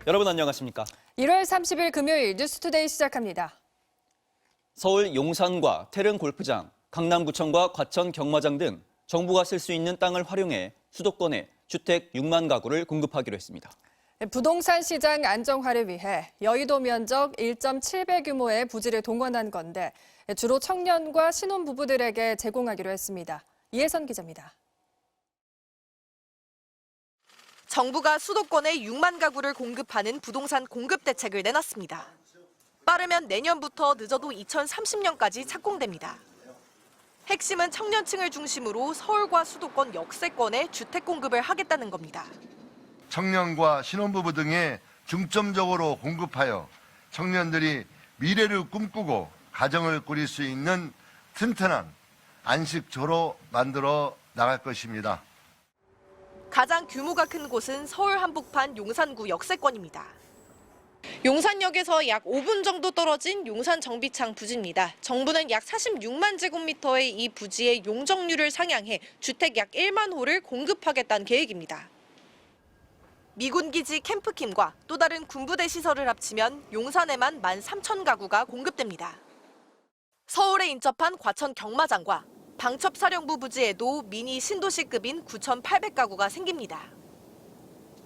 여러분 안녕하십니까? 1월 30일 금요일 뉴스투데이 시작합니다. 서울 용산과 태릉 골프장, 강남구청과 과천 경마장 등 정부가 쓸 수 있는 땅을 활용해 수도권에 주택 6만 가구를 공급하기로 했습니다. 부동산 시장 안정화를 위해 여의도 면적 1.7배 규모의 부지를 동원한 건데 주로 청년과 신혼부부들에게 제공하기로 했습니다. 이혜선 기자입니다. 정부가 수도권에 6만 가구를 공급하는 부동산 공급 대책을 내놨습니다. 빠르면 내년부터 늦어도 2030년까지 착공됩니다. 핵심은 청년층을 중심으로 서울과 수도권 역세권에 주택 공급을 하겠다는 겁니다. 청년과 신혼부부 등에 중점적으로 공급하여 청년들이 미래를 꿈꾸고 가정을 꾸릴 수 있는 튼튼한 안식처로 만들어 나갈 것입니다. 가장 규모가 큰 곳은 서울 한복판 용산구 역세권입니다. 용산역에서 약 5분 정도 떨어진 용산 정비창 부지입니다. 정부는 약 46만 제곱미터의 이 부지의 용적률을 상향해 주택 약 1만 호를 공급하겠다는 계획입니다. 미군기지 캠프킴과 또 다른 군부대 시설을 합치면 용산에만 13,000가구가 공급됩니다. 서울에 인접한 과천 경마장과 방첩사령부 부지에도 미니 신도시급인 9,800가구가 생깁니다.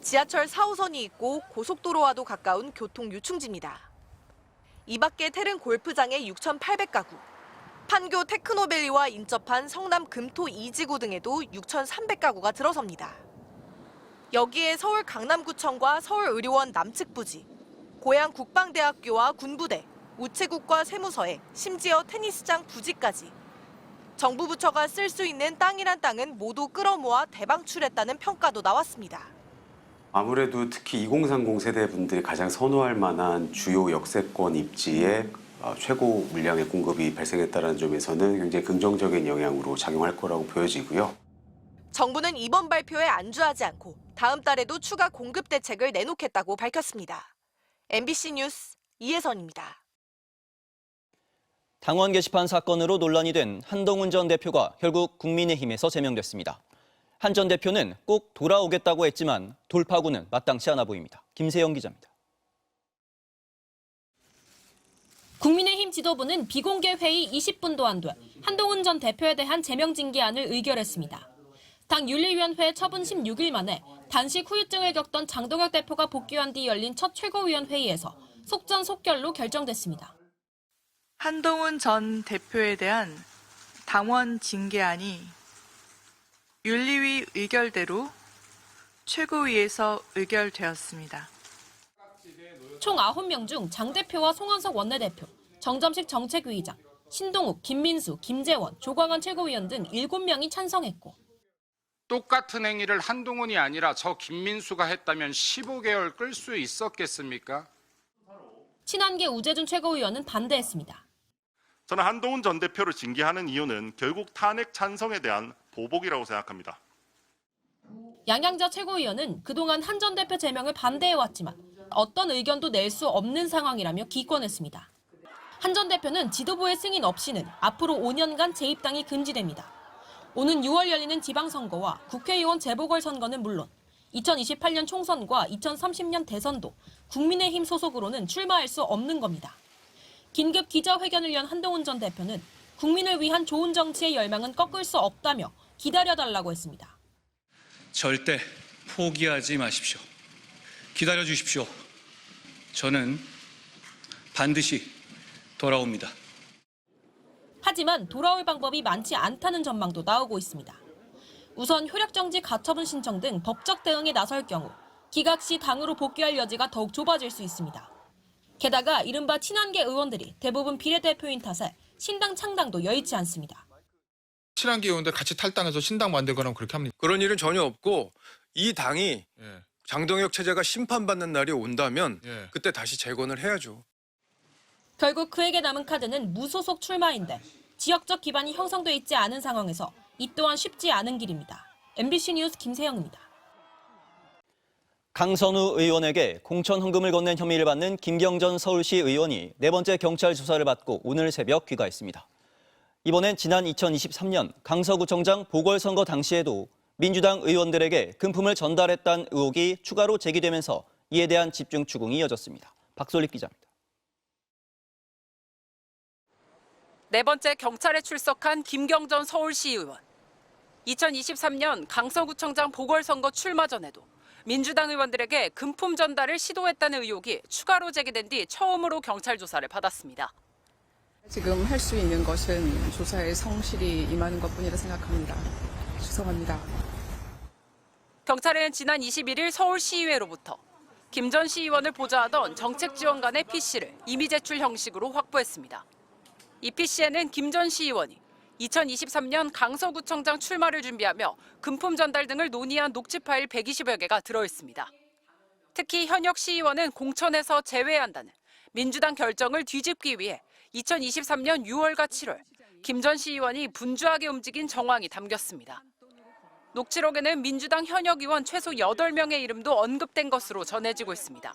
지하철 4호선이 있고 고속도로와도 가까운 교통 유충지입니다. 이 밖에 태릉 골프장에 6,800가구, 판교 테크노밸리와 인접한 성남 금토 2지구 등에도 6,300가구가 들어섭니다. 여기에 서울 강남구청과 서울의료원 남측 부지, 고양 국방대학교와 군부대, 우체국과 세무서에 심지어 테니스장 부지까지 정부 부처가 쓸 수 있는 땅이란 땅은 모두 끌어모아 대방출했다는 평가도 나왔습니다. 아무래도 특히 2030 세대분들이 가장 선호할 만한 주요 역세권 입지에 최고 물량의 공급이 발생했다는 점에서는 굉장히 긍정적인 영향으로 작용할 거라고 보여지고요. 정부는 이번 발표에 안주하지 않고 다음 달에도 추가 공급 대책을 내놓겠다고 밝혔습니다. MBC 뉴스 이혜선입니다. 당원 게시판 사건으로 논란이 된 한동훈 전 대표가 결국 국민의힘에서 제명됐습니다. 한 전 대표는 꼭 돌아오겠다고 했지만 돌파구는 마땅치 않아 보입니다. 김세영 기자입니다. 국민의힘 지도부는 비공개 회의 20분도 안 돼 한동훈 전 대표에 대한 제명 징계안을 의결했습니다. 당 윤리위원회 처분 16일 만에 단식 후유증을 겪던 장동혁 대표가 복귀한 뒤 열린 첫 최고위원 회의에서 속전속결로 결정됐습니다. 한동훈 전 대표에 대한 당원 징계안이 윤리위 의결대로 최고위에서 의결되었습니다. 총 9명 중 장 대표와 송원석 원내대표, 정점식 정책위의장, 신동욱, 김민수, 김재원, 조광환 최고위원 등 7명이 찬성했고 똑같은 행위를 한동훈이 아니라 저 김민수가 했다면 15개월 끌 수 있었겠습니까? 친한계 우재준 최고위원은 반대했습니다. 저는 한동훈 전 대표를 징계하는 이유는 결국 탄핵 찬성에 대한 보복이라고 생각합니다. 양양자 최고위원은 그동안 한 전 대표 제명을 반대해왔지만 어떤 의견도 낼 수 없는 상황이라며 기권했습니다. 한 전 대표는 지도부의 승인 없이는 앞으로 5년간 재입당이 금지됩니다. 오는 6월 열리는 지방선거와 국회의원 재보궐선거는 물론 2028년 총선과 2030년 대선도 국민의힘 소속으로는 출마할 수 없는 겁니다. 긴급 기자회견을 연 한동훈 전 대표는 국민을 위한 좋은 정치의 열망은 꺾을 수 없다며 기다려달라고 했습니다. 절대 포기하지 마십시오. 기다려 주십시오. 저는 반드시 돌아옵니다. 하지만 돌아올 방법이 많지 않다는 전망도 나오고 있습니다. 우선 효력정지 가처분 신청 등 법적 대응에 나설 경우 기각 시 당으로 복귀할 여지가 더욱 좁아질 수 있습니다. 게다가 이른바 친한계 의원들이 대부분 비례대표인 탓에 신당 창당도 여의치 않습니다. 친한계 의원들 같이 탈당해서 신당 만들거나 그렇게 합니까? 그런 일은 전혀 없고 이 당이 장동혁 체제가 심판받는 날이 온다면 그때 다시 재건을 해야죠. 결국 그에게 남은 카드는 무소속 출마인데 지역적 기반이 형성돼 있지 않은 상황에서 이 또한 쉽지 않은 길입니다. MBC 뉴스 김세영입니다. 강선우 의원에게 공천 헌금을 건넨 혐의를 받는 김경전 서울시 의원이 네 번째 경찰 조사를 받고 오늘 새벽 귀가했습니다. 이번엔 지난 2023년 강서구청장 보궐선거 당시에도 민주당 의원들에게 금품을 전달했다는 의혹이 추가로 제기되면서 이에 대한 집중 추궁이 이어졌습니다. 박솔립 기자입니다. 네 번째 경찰에 출석한 김경전 서울시의원. 2023년 강서구청장 보궐선거 출마 전에도 민주당 의원들에게 금품 전달을 시도했다는 의혹이 추가로 제기된 뒤 처음으로 경찰 조사를 받았습니다. 지금 할 수 있는 것은 조사에 성실히 임하는 것뿐이라 생각합니다. 죄송합니다. 경찰은 지난 21일 서울시의회로부터 김 전 시의원을 보좌하던 정책지원관의 PC를 이미 제출 형식으로 확보했습니다. 이 PC에는 김 전 시의원이 2023년 강서구청장 출마를 준비하며 금품 전달 등을 논의한 녹취 파일 120여 개가 들어있습니다. 특히 현역 시의원은 공천에서 제외한다는 민주당 결정을 뒤집기 위해 2023년 6월과 7월 김 전 시의원이 분주하게 움직인 정황이 담겼습니다. 녹취록에는 민주당 현역 의원 최소 8명의 이름도 언급된 것으로 전해지고 있습니다.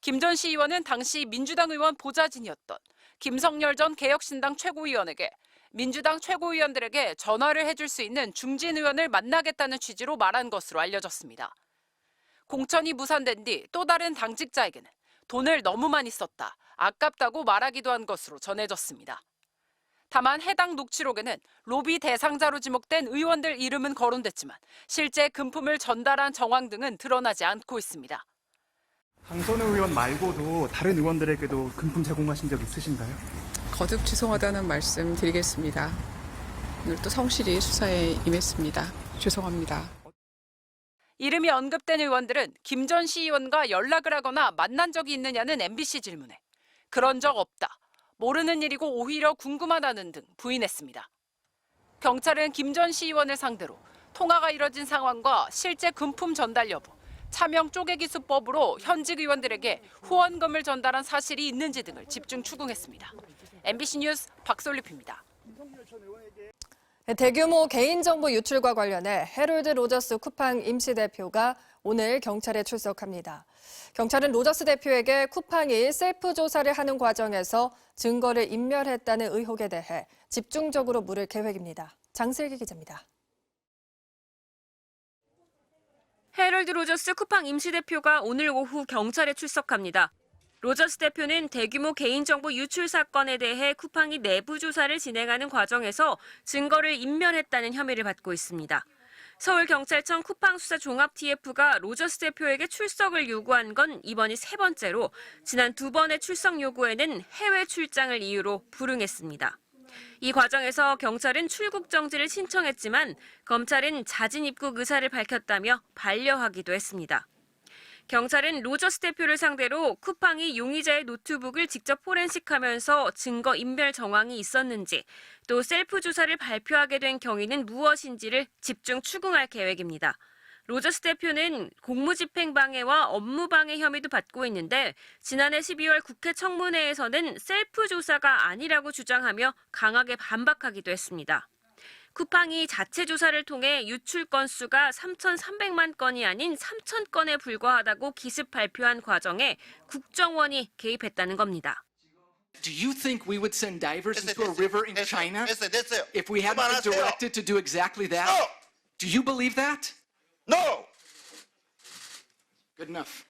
김 전 시의원은 당시 민주당 의원 보좌진이었던 김성열 전 개혁신당 최고위원에게 민주당 최고위원들에게 전화를 해줄 수 있는 중진 의원을 만나겠다는 취지로 말한 것으로 알려졌습니다. 공천이 무산된 뒤 또 다른 당직자에게는 돈을 너무 많이 썼다, 아깝다고 말하기도 한 것으로 전해졌습니다. 다만 해당 녹취록에는 로비 대상자로 지목된 의원들 이름은 거론됐지만 실제 금품을 전달한 정황 등은 드러나지 않고 있습니다. 강선우 의원 말고도 다른 의원들에게도 금품 제공하신 적 있으신가요? 거듭 죄송하다는 말씀 드리겠습니다. 오늘 또 성실히 수사에 임했습니다. 죄송합니다. 이름이 언급된 의원들은 김 전 시의원과 연락을 하거나 만난 적이 있느냐는 MBC 질문에 그런 적 없다, 모르는 일이고 오히려 궁금하다는 등 부인했습니다. 경찰은 김 전 시의원을 상대로 통화가 이뤄진 상황과 실제 금품 전달 여부, 차명 쪼개기 수법으로 현직 의원들에게 후원금을 전달한 사실이 있는지 등을 집중 추궁했습니다. MBC 뉴스 박솔립입니다. 대규모 개인정보 유출과 관련해 해롤드 로저스 쿠팡 임시 대표가 오늘 경찰에 출석합니다. 경찰은 로저스 대표에게 쿠팡이 셀프 조사를 하는 과정에서 증거를 인멸했다는 의혹에 대해 집중적으로 물을 계획입니다. 장슬기 기자입니다. 해럴드 로저스 쿠팡 임시 대표가 오늘 오후 경찰에 출석합니다. 로저스 대표는 대규모 개인정보 유출 사건에 대해 쿠팡이 내부 조사를 진행하는 과정에서 증거를 인멸했다는 혐의를 받고 있습니다. 서울경찰청 쿠팡수사 종합TF가 로저스 대표에게 출석을 요구한 건 이번이 세 번째로 지난 두 번의 출석 요구에는 해외 출장을 이유로 불응했습니다. 이 과정에서 경찰은 출국 정지를 신청했지만 검찰은 자진 입국 의사를 밝혔다며 반려하기도 했습니다. 경찰은 로저스 대표를 상대로 쿠팡이 용의자의 노트북을 직접 포렌식하면서 증거 인멸 정황이 있었는지, 또 셀프 조사를 발표하게 된 경위는 무엇인지를 집중 추궁할 계획입니다. 로저스 대표는 공무집행방해와 업무방해 혐의도 받고 있는데 지난해 12월 국회 청문회에서는 셀프 조사가 아니라고 주장하며 강하게 반박하기도 했습니다. 쿠팡이 자체 조사를 통해 유출 건수가 3,300만 건이 아닌 3,000건에 불과하다고 기습 발표한 과정에 국정원이 개입했다는 겁니다. Do you think we would send divers into a river in China if we hadn't been directed to do exactly that? No. Do you believe that? No. Good enough.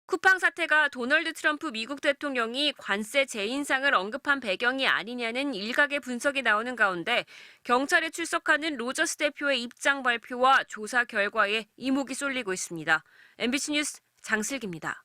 쿠팡 사태가 도널드 트럼프 미국 대통령이 관세 재인상을 언급한 배경이 아니냐는 일각의 분석이 나오는 가운데 경찰에 출석하는 로저스 대표의 입장 발표와 조사 결과에 이목이 쏠리고 있습니다. MBC 뉴스 장슬기입니다.